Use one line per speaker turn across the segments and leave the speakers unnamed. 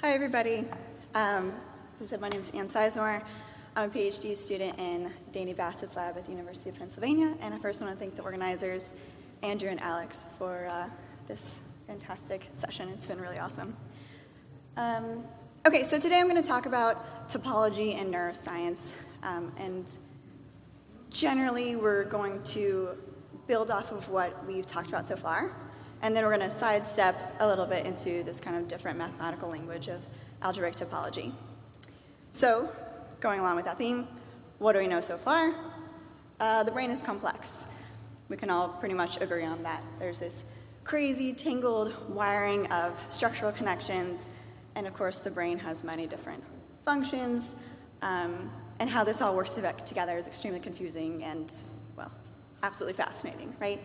Hi, everybody. As I said, my name is Sizemore. I'm a PhD student in Danny Bassett's lab at the University of Pennsylvania, and I first want to thank the organizers, Andrew and Alex, for this fantastic session. It's been really awesome. Okay, so today I'm going to talk about topology and neuroscience, and generally we're going to build off of what we've talked about so far, and then we're going to sidestep a little bit into this kind of different mathematical language of algebraic topology. So, going along with that theme, what do we know so far? The brain is complex. We can all pretty much agree on that. There's this crazy, tangled wiring of structural connections, and of course the brain has many different functions, and how this all works together is extremely confusing and, well, absolutely fascinating, right?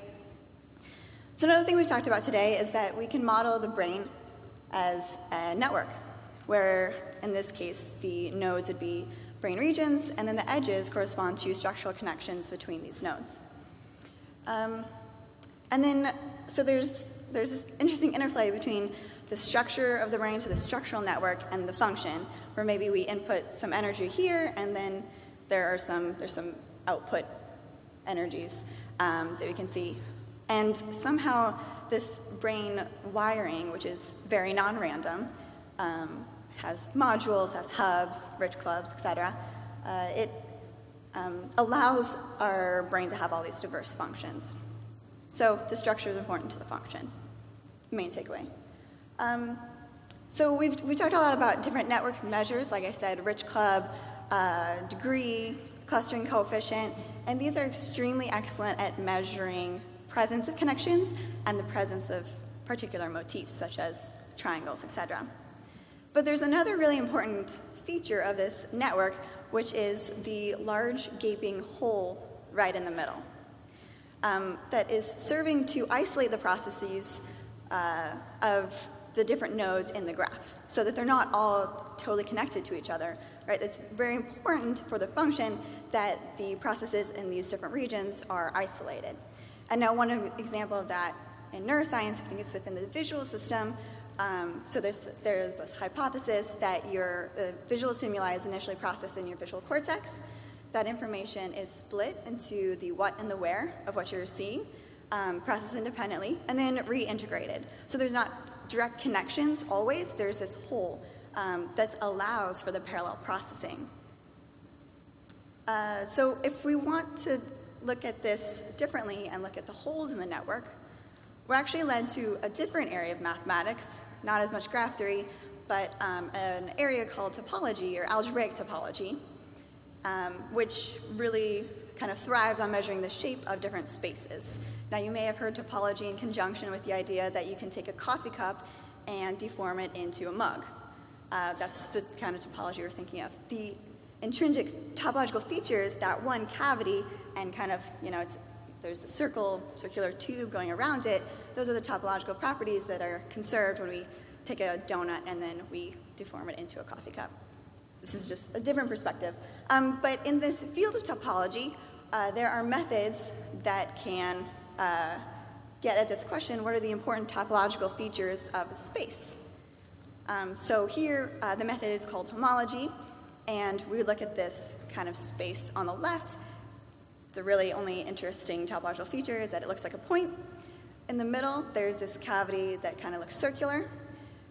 So another thing we've talked about today is that we can model the brain as a network, where in this case the nodes would be brain regions, and then the edges correspond to structural connections between these nodes. And then, so there's this interesting interplay between the structure of the brain, so the structural network, and the function, where maybe we input some energy here, and then there's some output energies that we can see. And somehow this brain wiring, which is very non-random, has modules, has hubs, rich clubs, etc. It allows our brain to have all these diverse functions. So the structure is important to the function. Main takeaway. So we've talked a lot about different network measures, like I said, rich club, degree, clustering coefficient, and these are extremely excellent at measuring presence of connections and the presence of particular motifs, such as triangles, etc. But there's another really important feature of this network, which is the large gaping hole right in the middle that is serving to isolate the processes of the different nodes in the graph, so that they're not all totally connected to each other, right? It's very important for the function that the processes in these different regions are isolated. And now one example of that in neuroscience, I think it's within the visual system. So there's this hypothesis that your visual stimuli is initially processed in your visual cortex. That information is split into the what and the where of what you're seeing, processed independently, and then reintegrated. So there's not direct connections always. There's this hole that allows for the parallel processing. So if we want to look at this differently and look at the holes in the network, we're actually led to a different area of mathematics, not as much graph theory, but an area called topology, or algebraic topology, which really kind of thrives on measuring the shape of different spaces. Now, you may have heard topology in conjunction with the idea that you can take a coffee cup and deform it into a mug. That's the kind of topology we're thinking of. The intrinsic topological features, that one cavity, and kind of, there's the circular tube going around it, those are the topological properties that are conserved when we take a donut and then we deform it into a coffee cup. This is just a different perspective. But in this field of topology, there are methods that can get at this question: what are the important topological features of a space? So here, the method is called homology, and we look at this kind of space on the left. The really only interesting topological feature is that it looks like a point. In the middle, there's this cavity that kind of looks circular.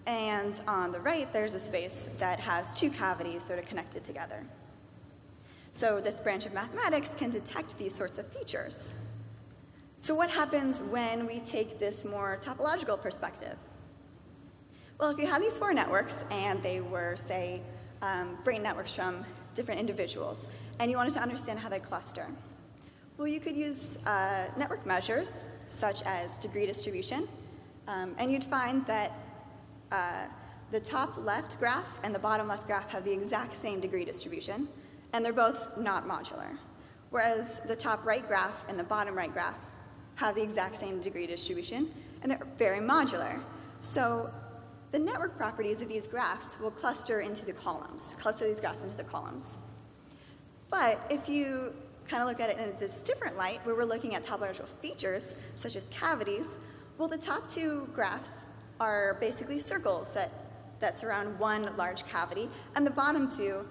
And on the right, there's a space that has two cavities that are connected together. So this branch of mathematics can detect these sorts of features. So what happens when we take this more topological perspective? Well, if you have these four networks, and they were, say, brain networks from different individuals, and you wanted to understand how they cluster, well, you could use network measures, such as degree distribution, and you'd find that the top left graph and the bottom left graph have the exact same degree distribution, and they're both not modular. Whereas the top right graph and the bottom right graph have the exact same degree distribution, and they're very modular. So the network properties of these graphs will cluster these graphs into the columns. But if you kind of look at it in this different light, where we're looking at topological features, such as cavities, well, the top two graphs are basically circles that that surround one large cavity, and the bottom two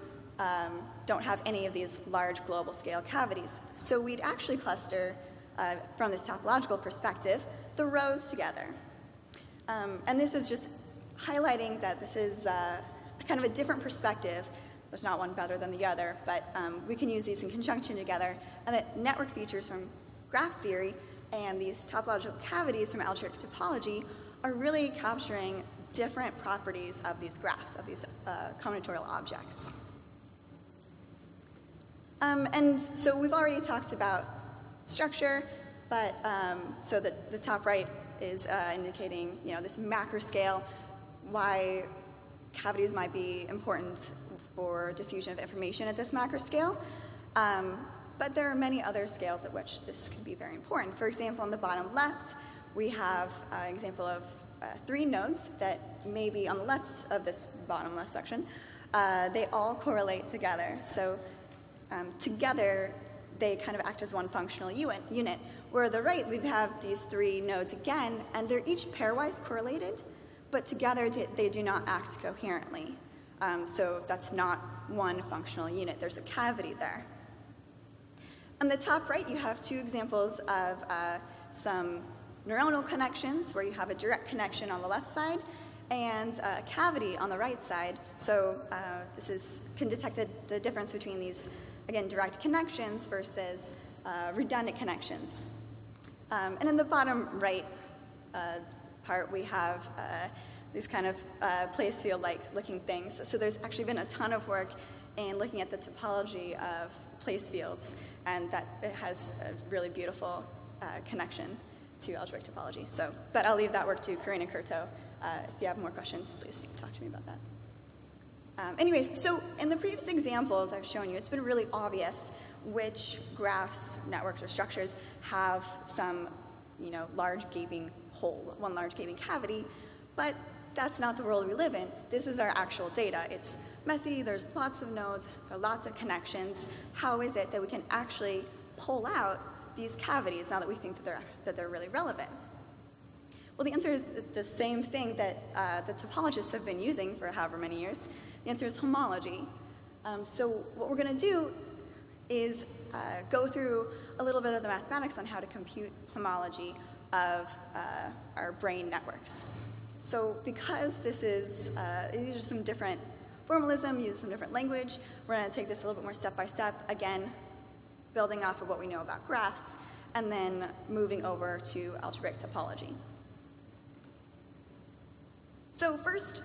don't have any of these large global scale cavities. So we'd actually cluster, from this topological perspective, the rows together. And this is just highlighting that this is kind of a different perspective. There's not one better than the other, but we can use these in conjunction together, and that network features from graph theory and these topological cavities from algebraic topology are really capturing different properties of these graphs, of these combinatorial objects. And so we've already talked about structure, but so the top right is indicating, this macro scale, why cavities might be important for diffusion of information at this macro scale. But there are many other scales at which this can be very important. For example, on the bottom left, we have an example of 3 nodes that may be on the left of this bottom left section. They all correlate together. So together, they kind of act as one functional unit. Where at the right, we have these 3 nodes again, and they're each pairwise correlated, but together they do not act coherently. So that's not one functional unit. There's a cavity there. On the top right, you have 2 examples of some neuronal connections, where you have a direct connection on the left side and a cavity on the right side. So this can detect the difference between these, again, direct connections versus redundant connections. And in the bottom right part, we have these kind of place field-like looking things. So there's actually been a ton of work in looking at the topology of place fields, and that it has a really beautiful connection to algebraic topology. But I'll leave that work to Karina Curto. If you have more questions, please talk to me about that. Anyways, so in the previous examples I've shown you, it's been really obvious which graphs, networks, or structures have some, large gaping hole, one large gaping cavity, but that's not the world we live in. This is our actual data. It's messy, there's lots of nodes, there are lots of connections. How is it that we can actually pull out these cavities now that we think that they're really relevant? Well, the answer is the same thing that the topologists have been using for however many years. The answer is homology. So what we're going to do is go through a little bit of the mathematics on how to compute homology of our brain networks. So because this is, these are some different formalism, use some different language, we're going to take this a little bit more step by step, again, building off of what we know about graphs, and then moving over to algebraic topology. So first,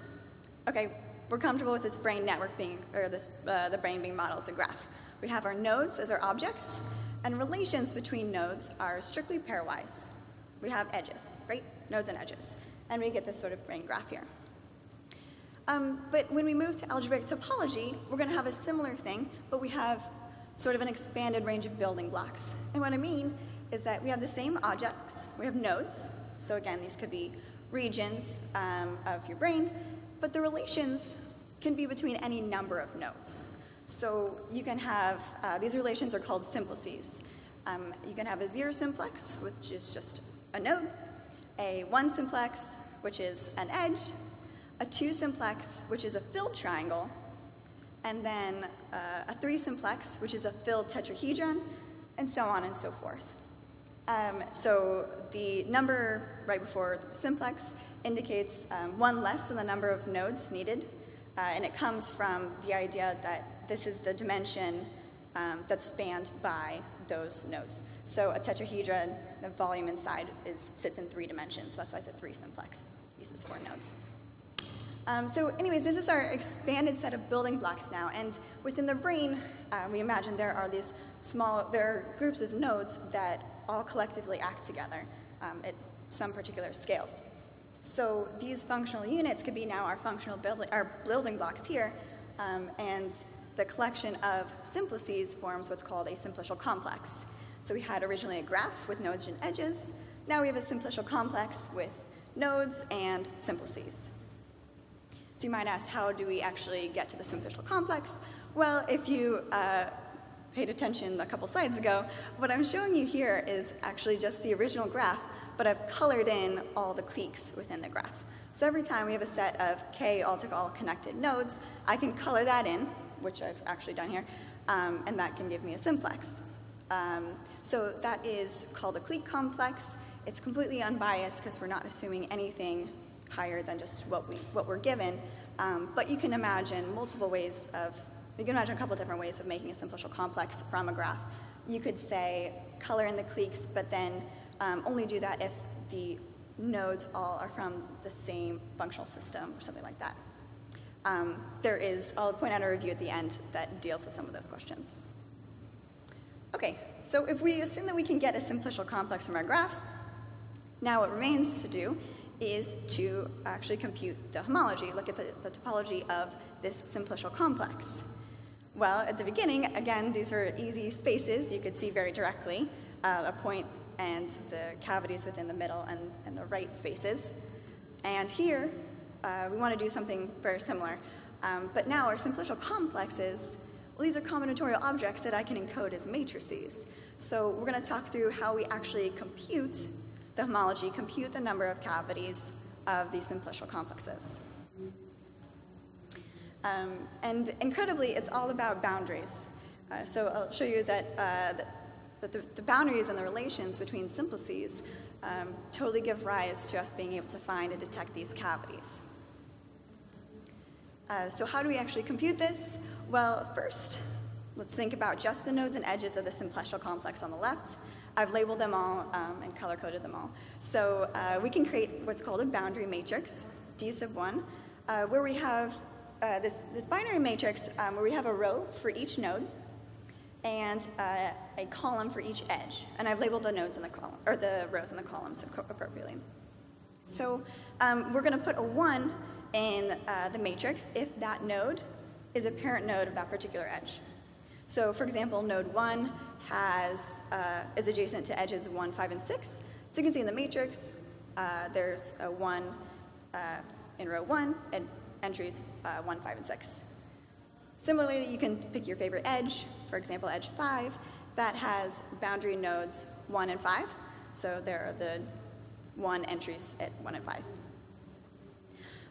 okay, we're comfortable with this brain network being, or the brain being modeled as a graph. We have our nodes as our objects, and relations between nodes are strictly pairwise. We have edges, right? Nodes and edges. And we get this sort of brain graph here. But when we move to algebraic topology, we're going to have a similar thing, but we have sort of an expanded range of building blocks. And what I mean is that we have the same objects. We have nodes. So again, these could be regions of your brain, but the relations can be between any number of nodes. So you can have, these relations are called simplices. You can have a 0 simplex, which is just a node, a 1 simplex, which is an edge, a 2 simplex, which is a filled triangle, and then a 3 simplex, which is a filled tetrahedron, and so on and so forth. So the number right before the simplex indicates 1 less than the number of nodes needed, and it comes from the idea that this is the dimension that's spanned by those nodes. So a tetrahedron, the volume inside sits in 3 dimensions, so that's why it's a 3 simplex, uses 4 nodes. So anyways, this is our expanded set of building blocks now, and within the brain, we imagine there are groups of nodes that all collectively act together at some particular scales. So these functional units could be now our building blocks here, and the collection of simplices forms what's called a simplicial complex. So we had originally a graph with nodes and edges. Now we have a simplicial complex with nodes and simplices. So you might ask, how do we actually get to the simplicial complex? Well, if you paid attention a couple slides ago, what I'm showing you here is actually just the original graph, but I've colored in all the cliques within the graph. So every time we have a set of k all-to-all connected nodes, I can color that in, which I've actually done here, and that can give me a simplex. So that is called a clique complex. It's completely unbiased because we're not assuming anything higher than just what we're given. But you can imagine you can imagine a couple different ways of making a simplicial complex from a graph. You could say color in the cliques, but then only do that if the nodes all are from the same functional system or something like that. I'll point out a review at the end that deals with some of those questions. Okay, so if we assume that we can get a simplicial complex from our graph, now what remains to do is to actually compute the homology, look at the topology of this simplicial complex. Well, at the beginning, again, these are easy spaces you could see very directly, a point and the cavities within the middle and the right spaces. And here, we want to do something very similar. But now our simplicial complexes, well, these are combinatorial objects that I can encode as matrices. So we're going to talk through how we actually compute the homology, compute the number of cavities of these simplicial complexes. And incredibly, it's all about boundaries. So I'll show you that the boundaries and the relations between simplices totally give rise to us being able to find and detect these cavities. So how do we actually compute this? Well, first, let's think about just the nodes and edges of the simplicial complex on the left. I've labeled them all and color-coded them all. So we can create what's called a boundary matrix, D sub 1, where we have this binary matrix where we have a row for each node and a column for each edge. And I've labeled the nodes in the column, or the rows in the columns appropriately. So we're going to put a 1 in the matrix if that node is a parent node of that particular edge. So for example, node 1 is adjacent to edges 1, 5, and 6. So you can see in the matrix, there's a 1 in row 1 and entries 1, 5, and 6. Similarly, you can pick your favorite edge, for example, edge 5, that has boundary nodes 1 and 5. So there are the 1 entries at 1 and 5.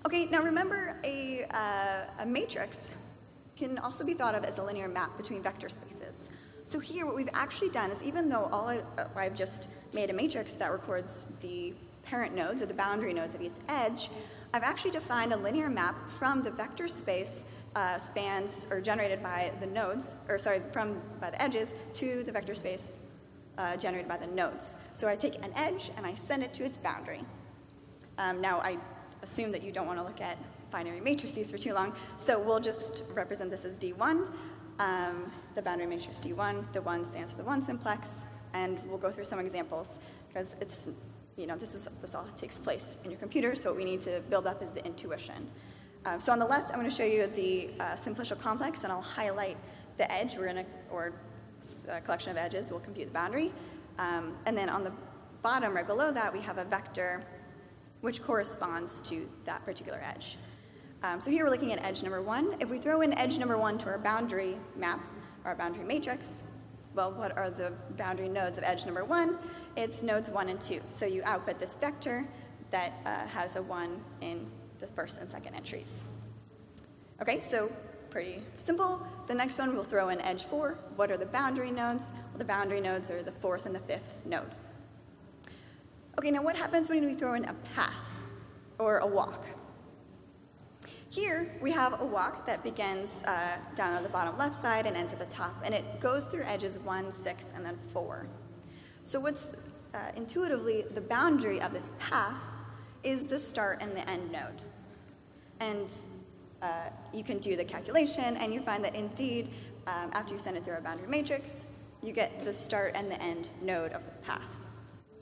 Okay, now remember a matrix can also be thought of as a linear map between vector spaces. So here what we've actually done is even though I've just made a matrix that records the parent nodes or the boundary nodes of each edge, I've actually defined a linear map from the vector space spans or generated by the nodes, by the edges to the vector space generated by the nodes. So I take an edge and I send it to its boundary. Now I assume that you don't want to look at binary matrices for too long, so we'll just represent this as D1. The boundary matrix D1, the 1 stands for the 1 simplex, and we'll go through some examples because it's, this all takes place in your computer, so what we need to build up is the intuition. So on the left, I'm going to show you the simplicial complex, and I'll highlight the edge. Or a collection of edges will compute the boundary. And then on the bottom, right below that, we have a vector which corresponds to that particular edge. So here we're looking at edge number 1. If we throw in edge number 1 to our boundary map, our boundary matrix, well, what are the boundary nodes of edge number 1? It's nodes 1 and 2. So you output this vector that has a 1 in the first and second entries. Okay, so pretty simple. The next one, we'll throw in edge 4. What are the boundary nodes? Well, the boundary nodes are the 4th and the 5th node. Okay, now what happens when we throw in a path or a walk? Here we have a walk that begins down on the bottom left side and ends at the top, and it goes through edges 1, 6, and then 4. So what's intuitively the boundary of this path is the start and the end node. And you can do the calculation, and you find that indeed, after you send it through a boundary matrix, you get the start and the end node of the path,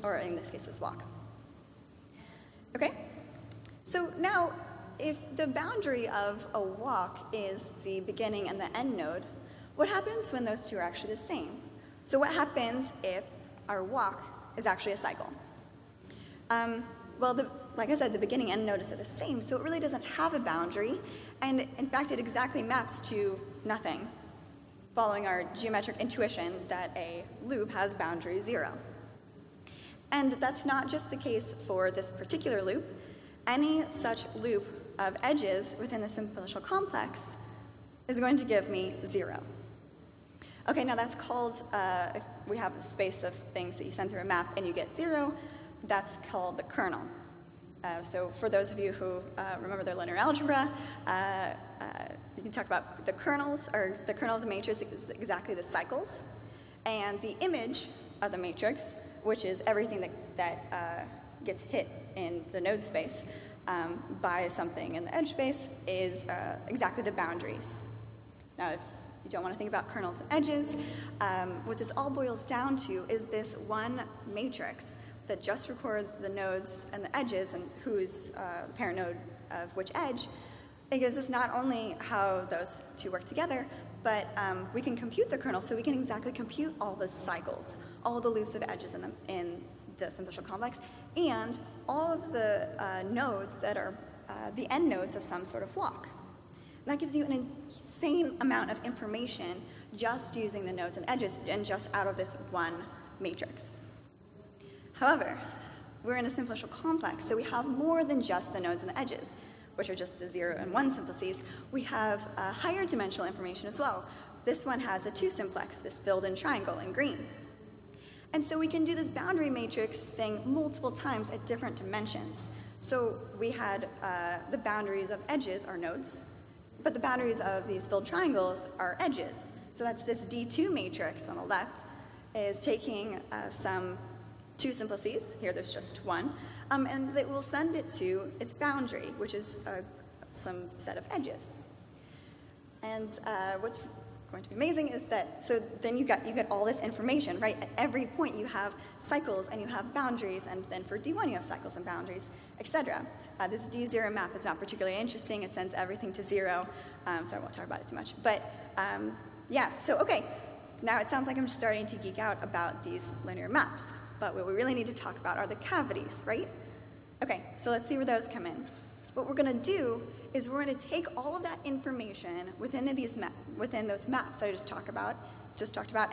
or in this case, this walk. Okay? So now, if the boundary of a walk is the beginning and the end node, what happens when those two are actually the same? So what happens if our walk is actually a cycle? Well, like I said, the beginning and end nodes are the same, so it really doesn't have a boundary, and in fact, it exactly maps to nothing, following our geometric intuition that a loop has boundary 0. And that's not just the case for this particular loop. Any such loop of edges within the simplicial complex is going to give me 0. Okay, now that's called, if we have a space of things that you send through a map and you get 0, that's called the kernel. So for those of you who remember their linear algebra, you can talk about the kernels, or the kernel of the matrix is exactly the cycles, and the image of the matrix, which is everything that gets hit in the node space by something in the edge space, is exactly the boundaries. Now, if you don't want to think about kernels and edges, what this all boils down to is this one matrix that just records the nodes and the edges and who's the parent node of which edge. It gives us not only how those two work together, but we can compute the kernel, so we can exactly compute all the cycles, all the loops of edges in the simplicial complex, and all of the nodes that are the end nodes of some sort of walk. And that gives you an insane amount of information just using the nodes and edges and just out of this one matrix. However, we're in a simplicial complex, so we have more than just the nodes and the edges, which are just the 0 and 1 simplices. We have higher dimensional information as well. This one has a 2 simplex, this filled-in triangle in green. And so we can do this boundary matrix thing multiple times at different dimensions. So we had the boundaries of edges are nodes, but the boundaries of these filled triangles are edges. So that's this D2 matrix on the left is taking some 2 simplices, here there's just 1, and it will send it to its boundary, which is some set of edges. And what's going to be amazing is that, so then you get all this information, right? At every point you have cycles and you have boundaries, and then for D1 you have cycles and boundaries, etc. This D0 map is not particularly interesting. It sends everything to 0, so I won't talk about it too much. But yeah, so okay, now it sounds like I'm just starting to geek out about these linear maps. But what we really need to talk about are the cavities, right? Okay, so let's see where those come in. What we're going to do is we're going to take all of that information within those maps that I just talked about,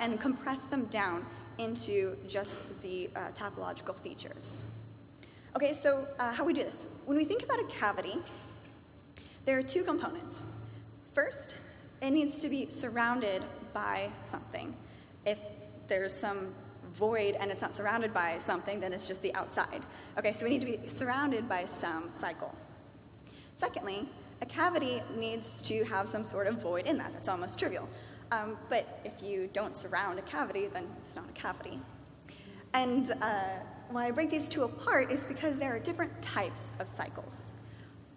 and compress them down into just the topological features. Okay, so how we do this? When we think about a cavity, there are 2 components. First, it needs to be surrounded by something. If there's some void and it's not surrounded by something, then it's just the outside. Okay, so we need to be surrounded by some cycle. Secondly, a cavity needs to have some sort of void in that. That's almost trivial. But if you don't surround a cavity, then it's not a cavity. And why I break these 2 apart is because there are different types of cycles.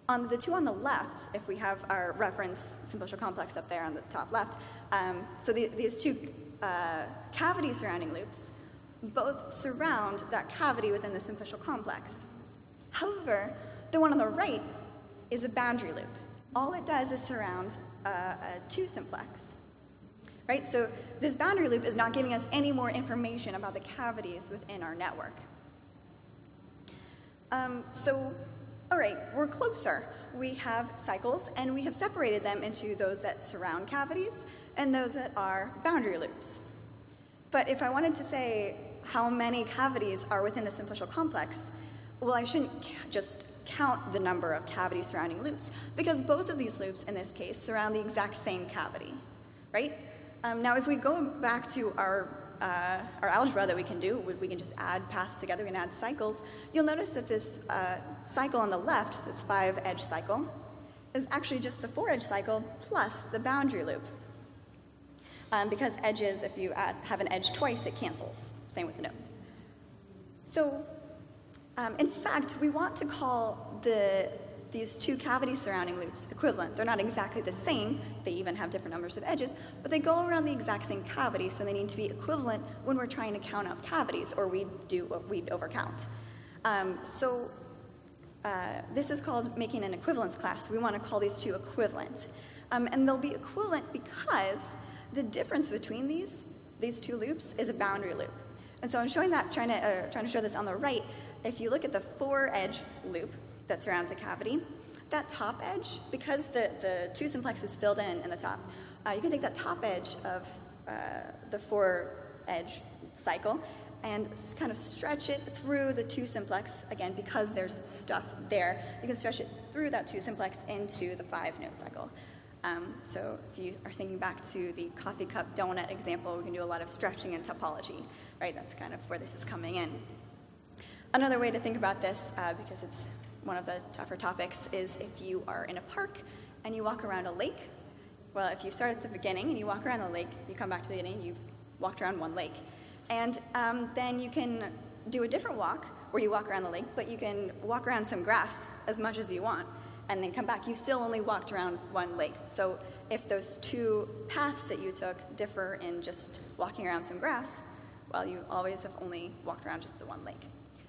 On the 2 on the left, if we have our reference simplicial complex up there on the top left, so these 2 cavity surrounding loops both surround that cavity within the simplicial complex. However, the one on the right is a boundary loop. All it does is surround a 2 simplex, right? So this boundary loop is not giving us any more information about the cavities within our network. So, all right, we're closer. We have cycles, and we have separated them into those that surround cavities and those that are boundary loops. But if I wanted to say how many cavities are within the simplicial complex, well, I shouldn't just count the number of cavities surrounding loops, because both of these loops, in this case, surround the exact same cavity, right? Now, if we go back to our algebra that we can do, we can just add paths together, we can add cycles. You'll notice that this cycle on the left, this 5-edge cycle, is actually just the 4-edge cycle plus the boundary loop. Because edges, if you have an edge twice, it cancels. Same with the nodes. So, in fact, we want to call these 2 cavity surrounding loops equivalent. They're not exactly the same. They even have different numbers of edges, but they go around the exact same cavity, so they need to be equivalent when we're trying to count out cavities, or we'd overcount. This is called making an equivalence class. We want to call these 2 equivalent. And they'll be equivalent because the difference between these 2 loops is a boundary loop. And so I'm showing that, trying to show this on the right. If you look at the 4-edge loop that surrounds the cavity, that top edge, because the 2 simplex is filled in the top, you can take that top edge of the 4-edge cycle and kind of stretch it through the 2 simplex, again, because there's stuff there, you can stretch it through that 2 simplex into the 5-node cycle. So if you are thinking back to the coffee cup donut example, we can do a lot of stretching in topology, right? That's kind of where this is coming in. Another way to think about this, because it's one of the tougher topics, is if you are in a park and you walk around a lake. Well, if you start at the beginning and you walk around the lake, you come back to the beginning, you've walked around one lake. And then you can do a different walk where you walk around the lake, but you can walk around some grass as much as you want, and then come back. You still only walked around one lake. So if those 2 paths that you took differ in just walking around some grass, well, you always have only walked around just the one lake.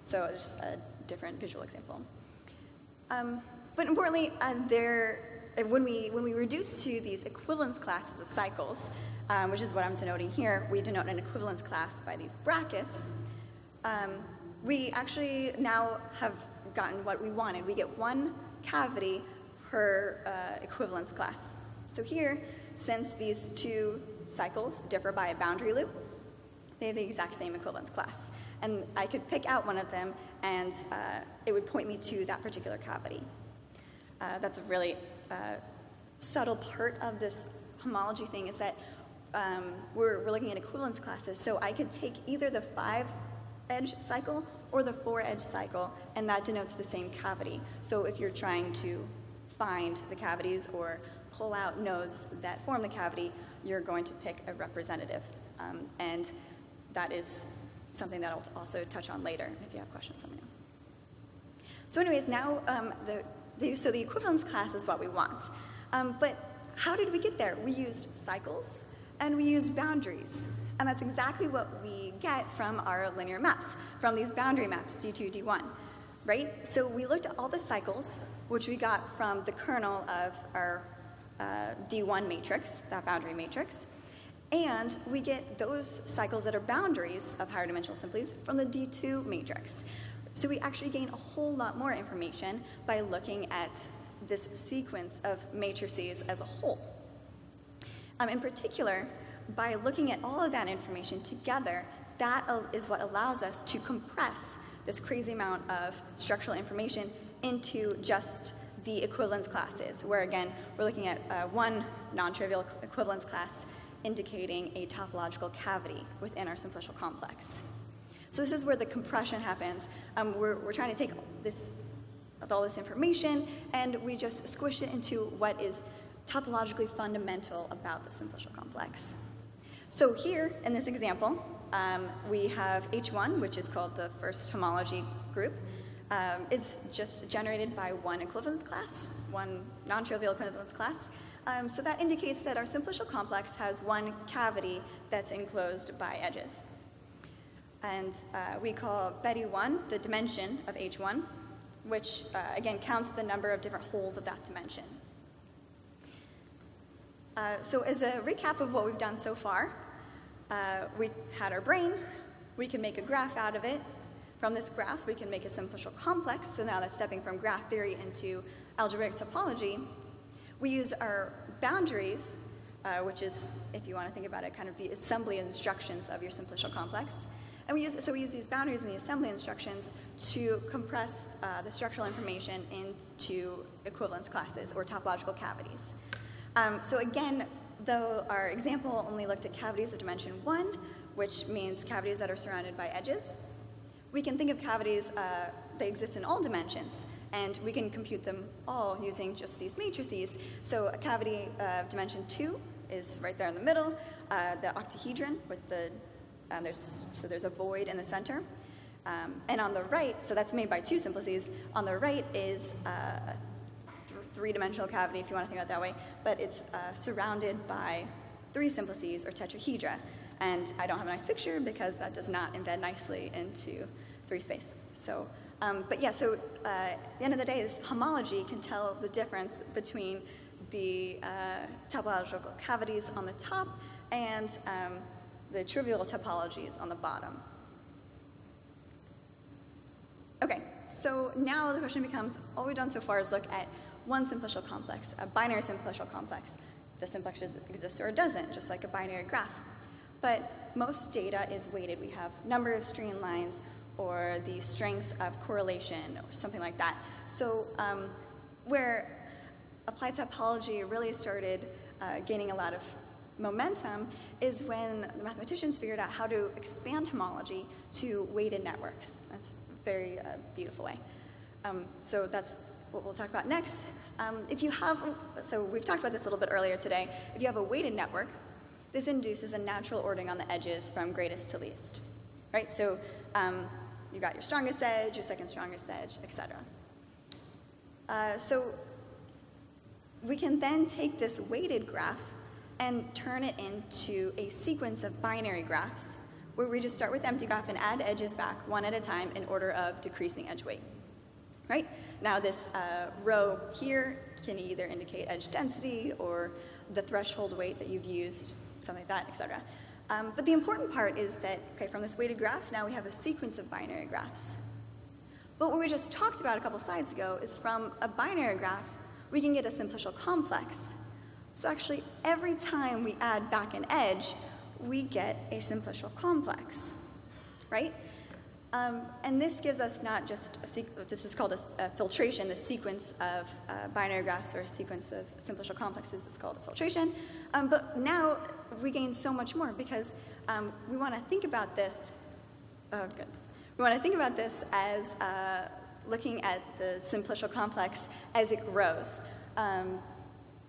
So just a different visual example. But importantly, when we reduce to these equivalence classes of cycles, which is what I'm denoting here, we denote an equivalence class by these brackets. We actually now have gotten what we wanted. We get 1 cavity per equivalence class. So here, since these 2 cycles differ by a boundary loop, they have the exact same equivalence class. And I could pick out one of them, and it would point me to that particular cavity. That's a really subtle part of this homology thing, is that we're looking at equivalence classes. So I could take either the 5-edge cycle or the 4-edge cycle, and that denotes the same cavity. So if you're trying to find the cavities or pull out nodes that form the cavity, you're going to pick a representative. And that is something that I'll also touch on later. If you have questions, let me know. So anyways, now so the equivalence class is what we want. But how did we get there? We used cycles and we used boundaries. And that's exactly what we get from our linear maps, from these boundary maps, D2, D1, right? So we looked at all the cycles, which we got from the kernel of our D1 matrix, that boundary matrix. And we get those cycles that are boundaries of higher dimensional simplies from the D2 matrix. So we actually gain a whole lot more information by looking at this sequence of matrices as a whole. In particular, by looking at all of that information together, that is what allows us to compress this crazy amount of structural information into just the equivalence classes, where again, we're looking at 1 non-trivial equivalence class indicating a topological cavity within our simplicial complex. So this is where the compression happens. We're trying to take all this information, and we just squish it into what is topologically fundamental about the simplicial complex. So here, in this example, we have H1, which is called the first homology group. It's just generated by 1 equivalence class, 1 non-trivial equivalence class. So that indicates that our simplicial complex has 1 cavity that's enclosed by edges. And we call Betty 1 the dimension of H1, which again counts the number of different holes of that dimension. So as a recap of what we've done so far, we had our brain. We can make a graph out of it. From this graph, we can make a simplicial complex. So now that's stepping from graph theory into algebraic topology. We use our boundaries, which is, if you want to think about it, kind of the assembly instructions of your simplicial complex. And we use these boundaries and the assembly instructions to compress the structural information into equivalence classes or topological cavities. So again, though our example only looked at cavities of dimension 1, which means cavities that are surrounded by edges, we can think of cavities that exist in all dimensions, and we can compute them all using just these matrices. So a cavity of dimension 2 is right there in the middle, the octahedron with the there's a void in the center. And on the right, so that's made by 2 simplices, on the right is a 3-dimensional cavity, if you want to think about it that way, but it's surrounded by 3 simplices, or tetrahedra. And I don't have a nice picture because that does not embed nicely into 3 space. So, but yeah, so at the end of the day, this homology can tell the difference between the topological cavities on the top and the trivial topologies on the bottom. Okay, so now the question becomes, all we've done so far is look at one simplicial complex, a binary simplicial complex. The simplex exists or it doesn't, just like a binary graph. But most data is weighted. We have number of streamlines or the strength of correlation or something like that. So where applied topology really started gaining a lot of momentum is when the mathematicians figured out how to expand homology to weighted networks. That's a very beautiful way. So that's what we'll talk about next. So we've talked about this a little bit earlier today. If you have a weighted network, this induces a natural ordering on the edges from greatest to least, right? So you got your strongest edge, your second strongest edge, etc. So we can then take this weighted graph and turn it into a sequence of binary graphs where we just start with empty graph and add edges back one at a time in order of decreasing edge weight, right? Now this row here can either indicate edge density or the threshold weight that you've used, something like that, etc. But the important part is that, okay, from this weighted graph, now we have a sequence of binary graphs. But what we just talked about a couple slides ago is from a binary graph, we can get a simplicial complex. So actually, every time we add back an edge, we get a simplicial complex, right? And this gives us not just this is called a filtration, the sequence of binary graphs or a sequence of simplicial complexes is called a filtration. But now we gain so much more because we want to think about this, oh goodness. We want to think about this as looking at the simplicial complex as it grows.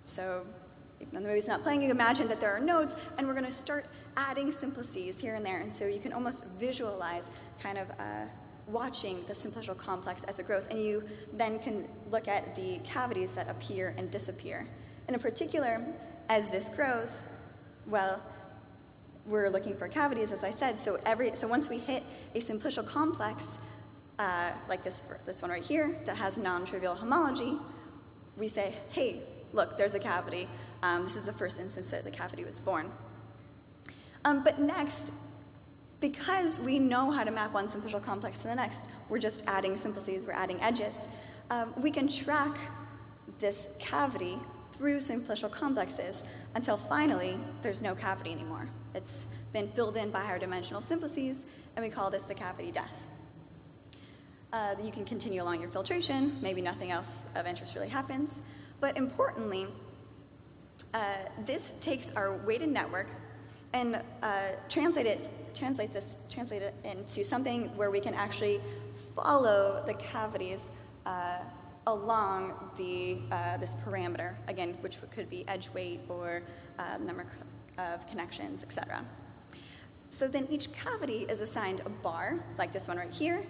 So even though the movie's not playing, you imagine that there are nodes, and we're going to start adding simplices here and there, and so you can almost visualize kind of watching the simplicial complex as it grows, and you then can look at the cavities that appear and disappear. And in particular, as this grows, well, we're looking for cavities, as I said, so once we hit a simplicial complex, like this one right here, that has non-trivial homology, we say, hey, look, there's a cavity. This is the first instance that the cavity was born. But next, because we know how to map one simplicial complex to the next, we're just adding simplices, we're adding edges, we can track this cavity through simplicial complexes until finally there's no cavity anymore. It's been filled in by higher dimensional simplices, and we call this the cavity death. You can continue along your filtration, maybe nothing else of interest really happens, but importantly, this takes our weighted network and translate it into something where we can actually follow the cavities along this parameter, again, which could be edge weight or number of connections, etc. So then each cavity is assigned a bar, like this one right here,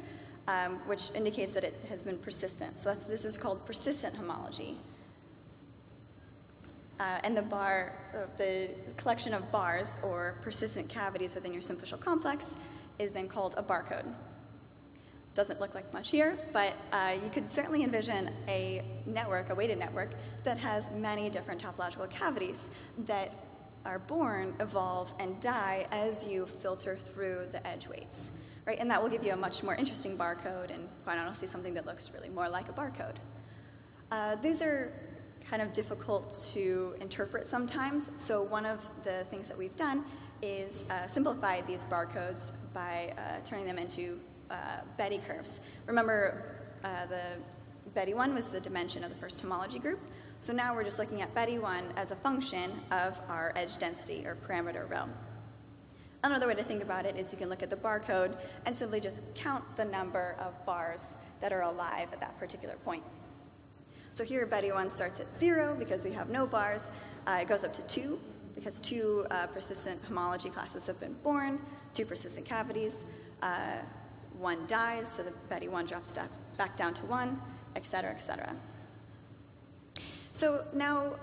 which indicates that it has been persistent. So this is called persistent homology. And the collection of bars or persistent cavities within your simplicial complex is then called a barcode. Doesn't look like much here, but you could certainly envision a network, a weighted network, that has many different topological cavities that are born, evolve, and die as you filter through the edge weights, right? And that will give you a much more interesting barcode and quite honestly something that looks really more like a barcode. These are kind of difficult to interpret sometimes, so one of the things that we've done is simplify these barcodes by turning them into Betty curves. Remember, the Betty 1 was the dimension of the first homology group, so now we're just looking at Betty 1 as a function of our edge density or parameter row. Another way to think about it is you can look at the barcode and simply just count the number of bars that are alive at that particular point. So here Betty 1 starts at 0 because we have no bars. It goes up to 2 because 2 persistent homology classes have been born, 2 persistent cavities. 1 dies, so the Betty 1 drops back down to 1, et cetera, et cetera. So now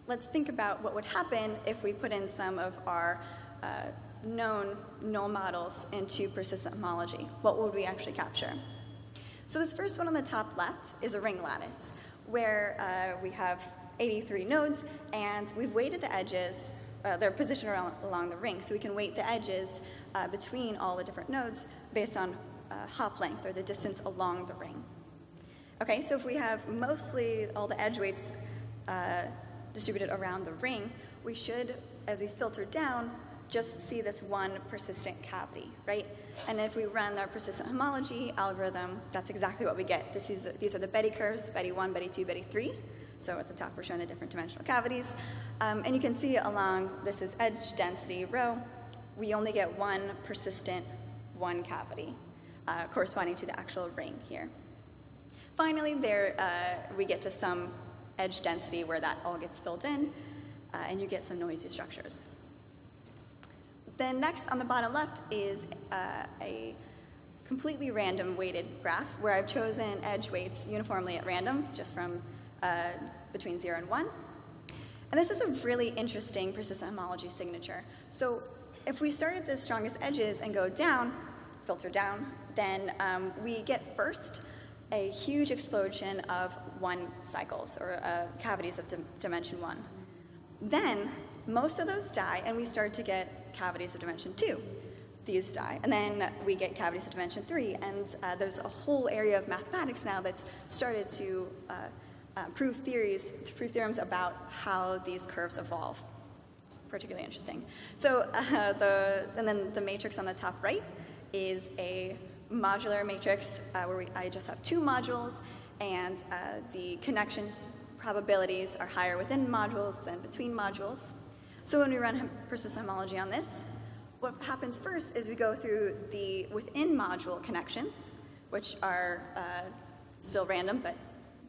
let's think about what would happen if we put in some of our known null models into persistent homology. What would we actually capture? So this first one on the top left is a ring lattice, where we have 83 nodes, and we've weighted the edges, they're positioned along the ring, so we can weight the edges between all the different nodes based on hop length, or the distance along the ring. Okay, so if we have mostly all the edge weights distributed around the ring, we should, as we filter down, just see this one persistent cavity, right? And if we run our persistent homology algorithm, that's exactly what we get. These are the Betty curves, Betty 1, Betty 2, Betty 3. So at the top, we're showing the different dimensional cavities. And you can see along, this is edge density rho, we only get one persistent one cavity corresponding to the actual ring here. Finally, we get to some edge density where that all gets filled in, and you get some noisy structures. Then next on the bottom left is a completely random weighted graph where I've chosen edge weights uniformly at random, just from between 0 and 1. And this is a really interesting persistent homology signature. So if we start at the strongest edges and go down, filter down, then we get first a huge explosion of 1 cycles, or cavities of dimension 1. Then most of those die, and we start to get cavities of dimension 2. These die, and then we get cavities of dimension 3, and there's a whole area of mathematics now that's started to prove theorems about how these curves evolve. It's particularly interesting. So and then the matrix on the top right is a modular matrix where I just have 2 modules, and the connections probabilities are higher within modules than between modules. So when we run persistent homology on this, what happens first is we go through the within module connections, which are still random but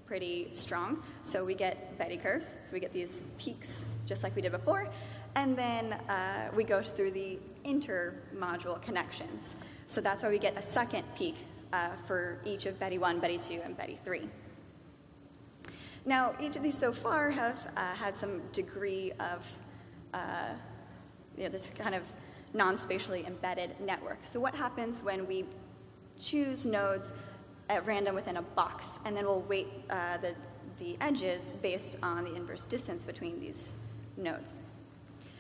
pretty strong. So we get Betty curves, so we get these peaks just like we did before, and then we go through the inter-module connections. So that's why we get a second peak for each of Betty 1, Betty 2, and Betty 3. Now, each of these so far have had some degree of this kind of non-spatially embedded network. So what happens when we choose nodes at random within a box, and then we'll weight the edges based on the inverse distance between these nodes?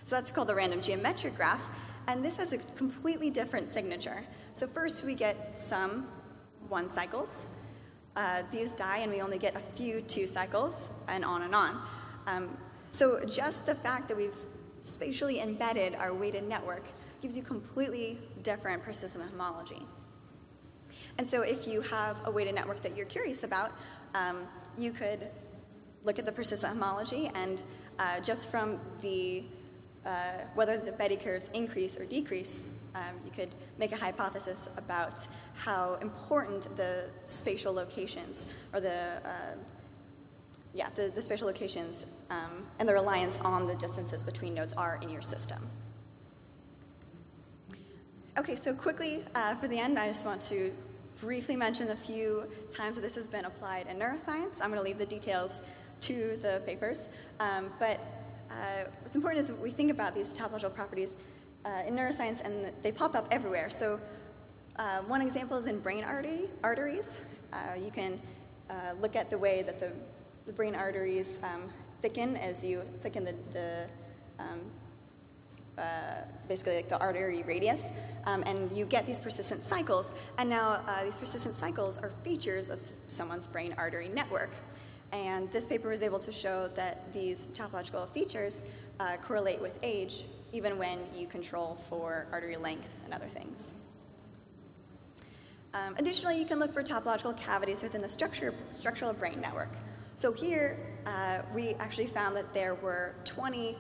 So that's called the random geometric graph, and this has a completely different signature. So first we get some 1 cycles. These die, and we only get a few 2 cycles, and on and on. So just the fact that we've spatially embedded our weighted network gives you completely different persistent homology. And so if you have a weighted network that you're curious about, you could look at the persistent homology, and just from the whether the Betty curves increase or decrease, you could make a hypothesis about how important the spatial locations, or the spatial locations and the reliance on the distances between nodes are in your system. Okay, so quickly for the end, I just want to briefly mention a few times that this has been applied in neuroscience. I'm going to leave the details to the papers, but what's important is we think about these topological properties in neuroscience, and they pop up everywhere. So one example is in brain arteries. You can look at the way that the brain arteries thicken as you thicken basically like the artery radius, and you get these persistent cycles. And now these persistent cycles are features of someone's brain artery network. And this paper was able to show that these topological features correlate with age, even when you control for artery length and other things. Additionally, you can look for topological cavities within the structural brain network. So here, we actually found that there were 20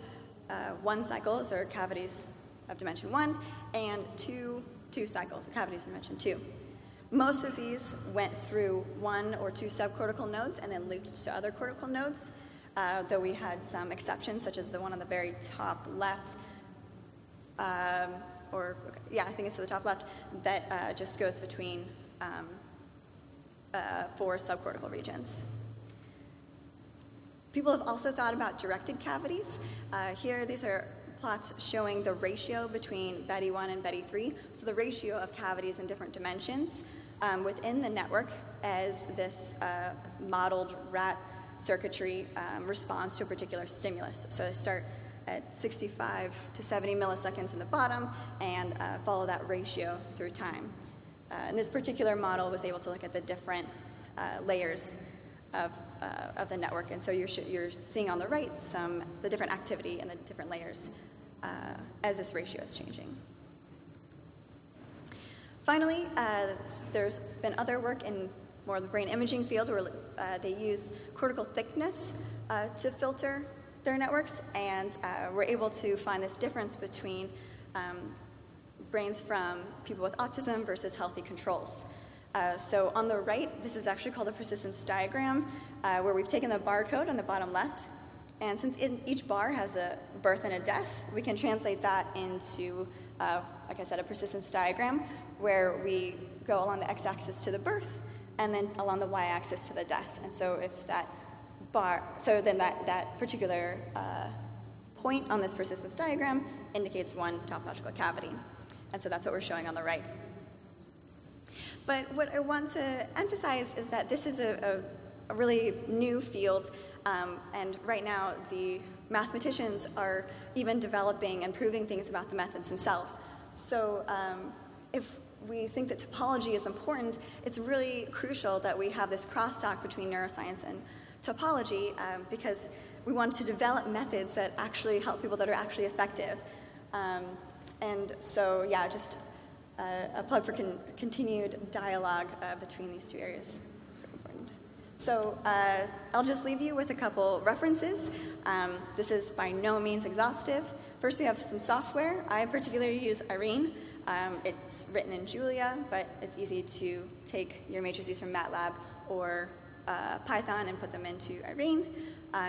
1 cycles, or cavities of dimension 1, and two cycles, or cavities of dimension 2. Most of these went through 1 or 2 subcortical nodes and then looped to other cortical nodes, though we had some exceptions, such as the one on the very top left, I think it's to the top left, that just goes between 4 subcortical regions. People have also thought about directed cavities. Here, these are plots showing the ratio between Betty 1 and Betty 3, so the ratio of cavities in different dimensions within the network as this modeled rat circuitry responds to a particular stimulus. So I start at 65 to 70 milliseconds in the bottom and follow that ratio through time. And this particular model was able to look at the different layers of the network, and so you're seeing on the right the different activity and the different layers as this ratio is changing. Finally, there's been other work in more the brain imaging field where they use cortical thickness to filter their networks, and we're able to find this difference between brains from people with autism versus healthy controls. So on the right, this is actually called a persistence diagram, where we've taken the barcode on the bottom left, and since each bar has a birth and a death, we can translate that into, like I said, a persistence diagram, where we go along the x-axis to the birth, and then along the y-axis to the death. And so if that bar, so then that particular point on this persistence diagram indicates one topological cavity. And so that's what we're showing on the right. But what I want to emphasize is that this is a really new field, and right now the mathematicians are even developing and proving things about the methods themselves. So if we think that topology is important, it's really crucial that we have this crosstalk between neuroscience and topology, because we want to develop methods that actually help people that are actually effective. And so, yeah, just a plug for continued dialogue between these two areas. It's very important. So I'll just leave you with a couple references. This is by no means exhaustive. First, we have some software. I particularly use Irene. It's written in Julia, but it's easy to take your matrices from MATLAB or Python and put them into Irene.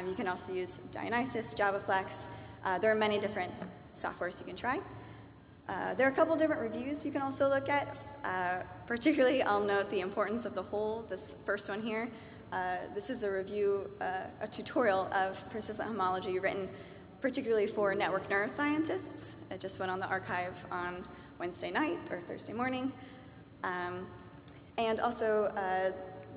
You can also use Dionysus, JavaFlex. There are many different softwares you can try. There are a couple different reviews you can also look at. Particularly, I'll note the importance of the whole, this first one here. This is a review, a tutorial of persistent homology written particularly for network neuroscientists. It just went on the archive on Wednesday night or Thursday morning. And also,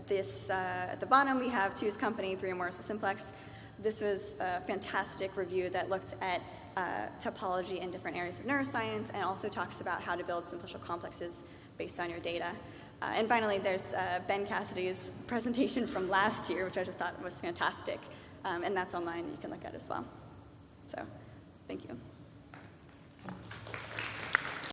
this at the bottom, we have Two's Company, 3 More Simplex. This was a fantastic review that looked at topology in different areas of neuroscience and also talks about how to build simplicial complexes based on your data. And finally, there's Ben Cassidy's presentation from last year, which I just thought was fantastic. And that's online, you can look at as well. So, thank you.